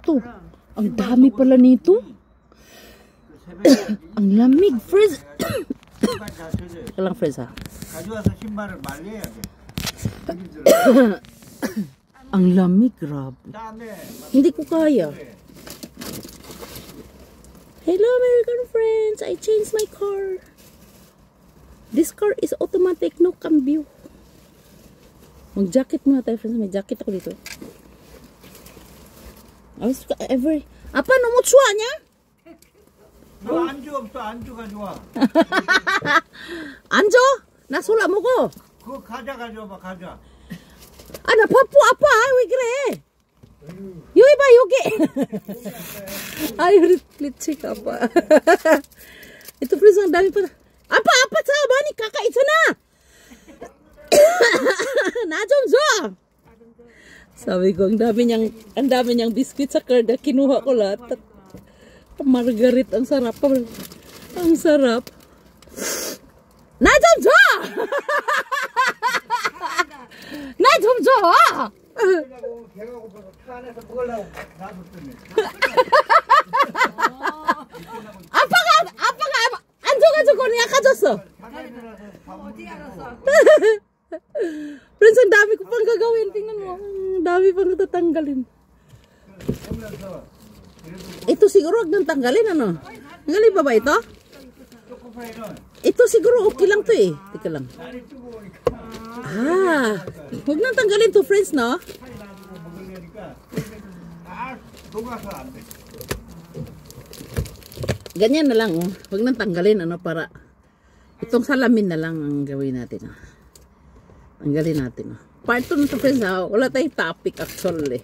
to. Ang dami pala nito. Ang lamig, friends. Kalang friends ha. Ang lamig, grabe. Hindi ko kaya. Hello, American friends. I changed my car. This car is automatic, no cambio. Mag-jacket muna tayo, friends. May jacket ako dito. Apa, nomotsuwa niya? 안주 없어. 안주가 좋아. 안주? 나솔라 먹어. 그거 과자 가져와봐. 과자. 아, 나 바빠. 아빠. 왜 그래? 여기 봐, 여기. Ay, litchik apa. Ito friends, ang dami pa. Apa, bani, kakain sana. Na 좀 줘. Sabi ko, ang dami niyang biscuit sa card. Kinuha ko lahat. Margaret, ang sarap. Ang sarap. Na 좀 줘. 나 좀 줘. 배가 고파서 차 안에서 먹으려고 놔뒀더니. 아빠가 안 줘가지고 내가 가졌어. 어디 알았어? Friends, ang dami ko pang gagawin. Tingnan mo. Ang dami pang tatanggalin. Ito siguro huwag nang tanggalin, ano? Tanggalin ba ito? Ito siguro okay lang to eh. Teka lang. Ah, huwag nang tanggalin to, friends, no? Ganyan na lang, oh. Huwag nang tanggalin, ano, para itong salamin na lang ang gawin natin, oh. Tanggalin natin, oh. Part 2 na to, friends, ha? Wala tayong topic, actually.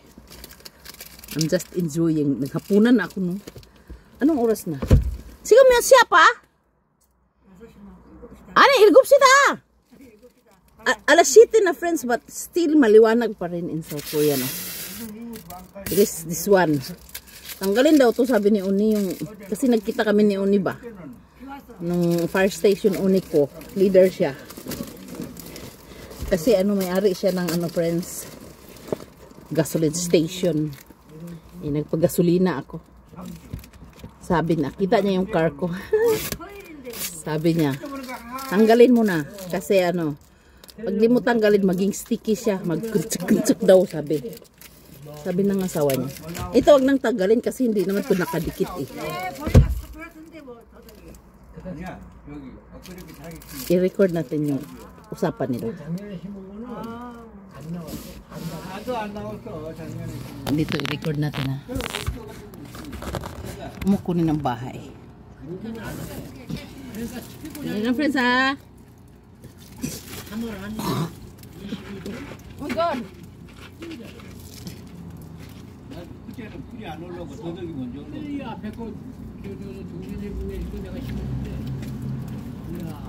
I'm just enjoying. Naghapunan na ako, no? Anong oras na? Sige, may siapa? Ano, ilgop sita! Alas 7 na, friends, but still maliwanag pa rin in South Korea, no? This one. Tanggalin daw to, sabi ni Uni, yung kasi nagkita kami ni Uni ba nung fire station. Uni ko, leader siya kasi ano, may-ari siya ng ano, friends, gasoline station. Nagpagasolina ako. Sabi na, kita niya yung car ko. Sabi niya, tanggalin mo na kasi ano, pag di mo tanggalin, maging sticky siya, mag-kutsuk daw, sabi ng asawa niya. Ito, wag nang tanggalin kasi hindi naman ito nakadikit eh. I-record natin yung usapan nila. Dito, i-record natin, ha. Umukunin ng bahay. Yan ang friends, ha. Oh my God.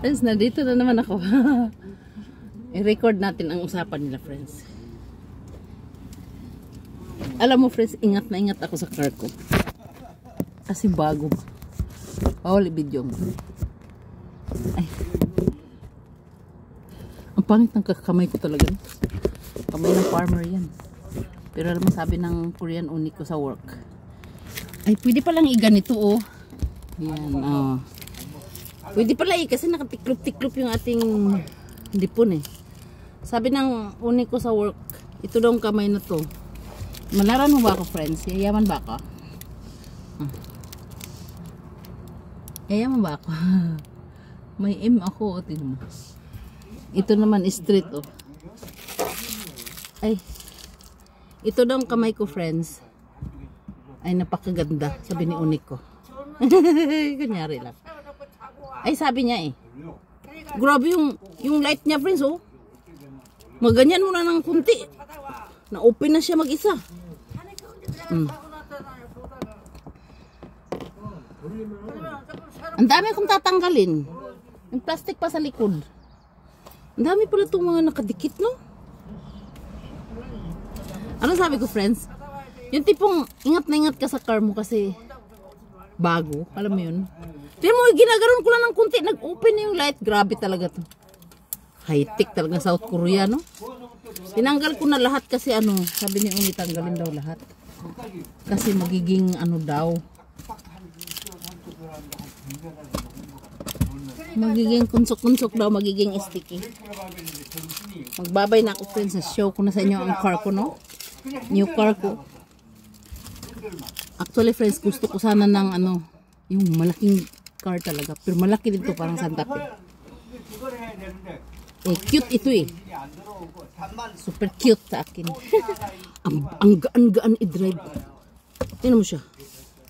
Friends, nandito na naman ako. I-record natin ang usapan nila, friends. Alam mo, friends, ingat na ingat ako sa car ko. Kasi bago. Bawal i-video mo. Ay. Ang pangit ng kamay ko talaga. Kamay ng farmer yan. Pero alam mo, sabi ng Korean Uni ko sa work, ay pwede palang i-ganito, oh. Yan, oh. Pwede pala kasi nakatiklop-tiklop yung ating dipon eh. Sabi ng Uni ko sa work, ito daw ang kamay na to. Malaran mo ba ako, friends? Yayaman ba ako? Yayaman ba ako? May M ako, oh, tingnan mo. Ito naman is straight, oh. Ay. Ito daw ang kamay ko, friends. Ay, napakaganda. Sabi ni Uni ko. Kunyari lang. Ay, sabi niya eh. Grabe yung light niya, friends, oh. Maganyan mo na ng kunti. Na-open na siya mag-isa. Ang dami akong tatanggalin. Yung plastic pa sa likod. Ang dami pala itong mga nakadikit, no? Ano sabi ko, friends? Yung tipong ingat na ingat ka sa car mo kasi bago. Alam mo yun? Tignan mo, ginagaroon ko lang ng kunti. Nag-open na yung light. Grabe talaga to. High-tech talaga South Korea, no? Tinanggal ko na lahat kasi ano, sabi ni Uni, tanggalin daw lahat. Kasi magiging ano daw. Magiging kunsok-kunsok daw, magiging sticky. Magbabay na ako friends, sa show ko na sa inyo ang car ko, no? New car ko. Actually friends, gusto ko sana ng ano, yung malaking car talaga. Pero malaki din to, parang Santa Fe. Eh, cute ito eh. Super cute sa akin. ang gaan-gaan i-drive. Tingnan mo siya.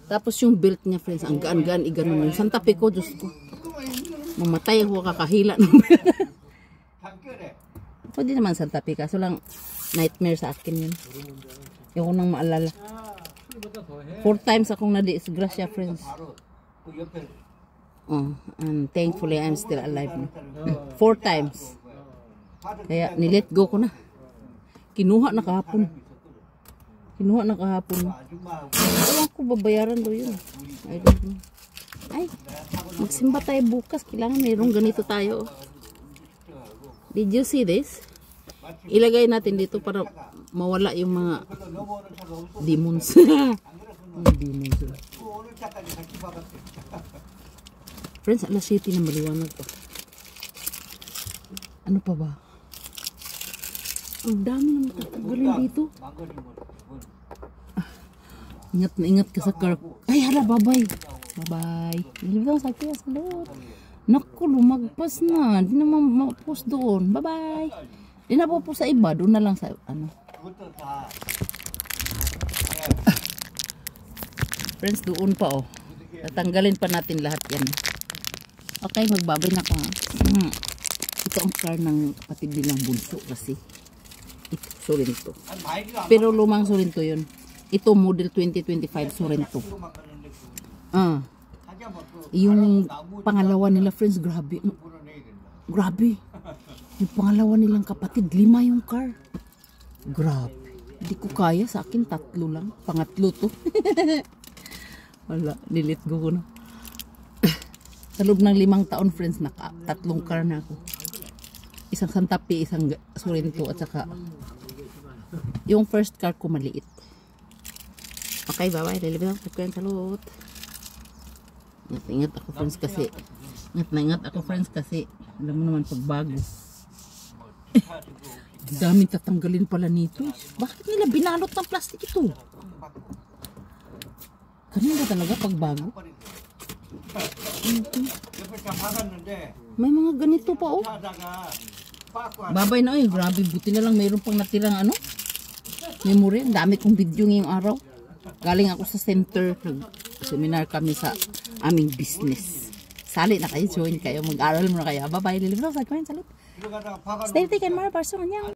Tapos yung belt niya friends, ang gaan-gaan i-ganon. Yung Santa Fe ko, Diyos ko. Mamatay ako kakahila ng belt. Pwede naman Santa Fe, kaso lang nightmare sa akin yun. Yung ko nang maalala. 4 times akong na-disgrasya friends. Oh, and thankfully I'm still alive. 4 times. Kaya nilet go ko na. Kinuha na kahapon. Ewan ko babayaran daw yun. I don't know. Ay, magsimba tayo bukas. Kailangan mayroong ganito tayo. Did you see this? Ilagay natin dito para mawala yung mga demons. Demons. Friends, alas 7 na maliwanag pa. Ano pa ba? Ang dami na matatanggalin dito. Ingat na ingat ka sa car. Ay, hala, bye-bye. Bye-bye. Nilibitaw sa akin, salud. Naku, lumagpas na. Di naman ma-post doon. Bye-bye. Di na po sa iba. Doon na lang sa, ano. Friends, doon pa, oh. Tatanggalin pa natin lahat yan. Okay, magbabay na ka. Ito ang car ng kapatid nilang bunso kasi. Ito, Sorento. Pero lumang Sorento yun. Ito, model 2025 Sorento. Yung pangalawa nila, friends, grabe. Grabe. Yung pangalawa nilang kapatid, 5 yung car. Grabe. Hindi ko kaya, sa akin 3 lang. Pangatlo to. Wala, nilit ko na. Sa loob ng 5 taon, friends, 3 car na ako. Isang Santa Fe, isang Sorento, at saka yung first car ko maliit. Okay, bye-bye. Lilibig ako sa salud. Ingat ako, friends, kasi ingat ako, friends, kasi alam mo naman pagbago. Daming tatanggalin pala nito. Bakit nila binalot ng plastic ito? Kanina talaga pagbago. May mga ganito pa, oh. Babay na, grabe, buti na lang mayroon pang natirang ano, memory. Ang dami kong video ngayong araw. Galing ako sa center, nag-seminar kami sa aming business. Sali na kayo, join kayo, mag-aral muna kayo. Bye-bye, lilibig ako sa comment, salut. Stay taken, mga person,